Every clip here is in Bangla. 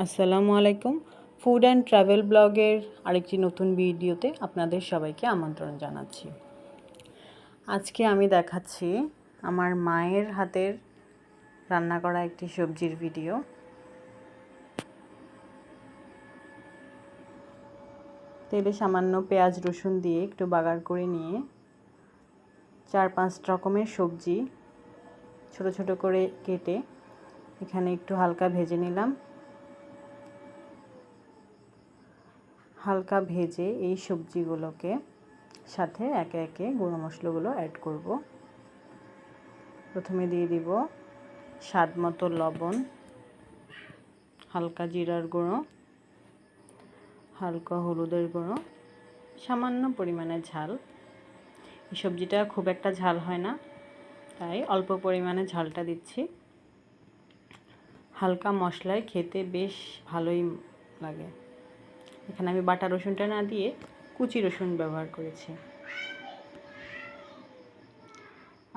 আসসালামু আলাইকুম। ফুড অ্যান্ড ট্রাভেল ব্লগের আরেকটি নতুন ভিডিওতে আপনাদের সবাইকে আমন্ত্রণ জানাচ্ছি। আজকে আমি দেখাচ্ছি আমার মায়ের হাতের রান্না করা একটি সবজির ভিডিও। তেলে সামান্য পেঁয়াজ রসুন দিয়ে একটু বাগার করে নিয়ে 4-5 রকমের সবজি ছোট ছোট করে কেটে এখানে একটু হালকা ভেজে নিলাম। হালকা ভেজে এই সবজিগুলোকে সাথে একে একে গুঁড়ো মশলাগুলো অ্যাড করব। প্রথমে দিয়ে দিব স্বাদ মতো লবণ, হালকা জিরার গুঁড়ো, হালকা হলুদের গুঁড়ো, সামান্য পরিমাণে ঝাল। এই সবজিটা খুব একটা ঝাল হয় না, তাই অল্প পরিমাণে ঝালটা দিচ্ছি। হালকা মশলায় খেতে বেশ ভালোই লাগে। এখানে আমি বাটা রসুনটা না দিয়ে কুচি রসুন ব্যবহার করেছি।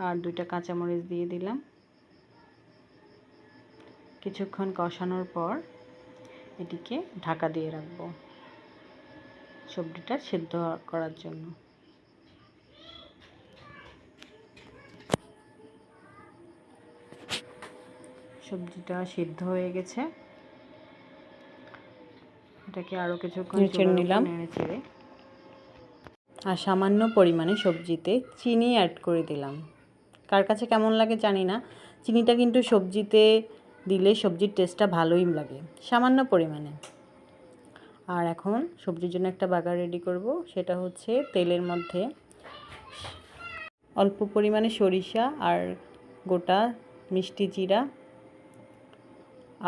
আর 2টা কাঁচামরিচ দিয়ে দিলাম। কিছুক্ষণ কষানোর পর এটিকে ঢাকা দিয়ে রাখবো সবজিটা সিদ্ধ করার জন্য। সবজিটা সিদ্ধ হয়ে গেছে, এটাকে আরও কিছুক্ষণ নেড়ে নিলাম। আর সামান্য পরিমাণে সবজিতে চিনি অ্যাড করে দিলাম। কার কাছে কেমন লাগে জানি না, চিনিটা কিন্তু সবজিতে দিলে সবজির টেস্টটা ভালোই লাগে, সামান্য পরিমাণে। আর এখন সবজির জন্য একটা বাগার রেডি করব। সেটা হচ্ছে তেলের মধ্যে অল্প পরিমাণে সরিষা আর গোটা মিষ্টি জিরা,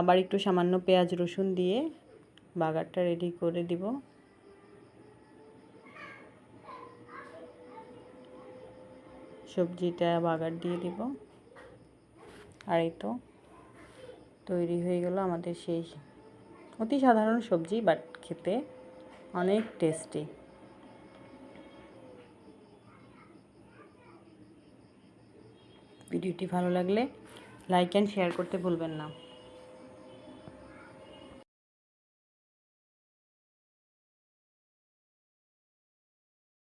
আবার একটু সামান্য পেঁয়াজ রসুন দিয়ে বাগারটা রেডি করে দিব। সবজিটা বাগার দিয়ে দিব। আর এই তো তৈরি হয়ে গেল আমাদের সেই অতি সাধারণ সবজি, বাট খেতে অনেক টেস্টি। ভিডিওটি ভালো লাগলে লাইক অ্যান্ড শেয়ার করতে ভুলবেন না।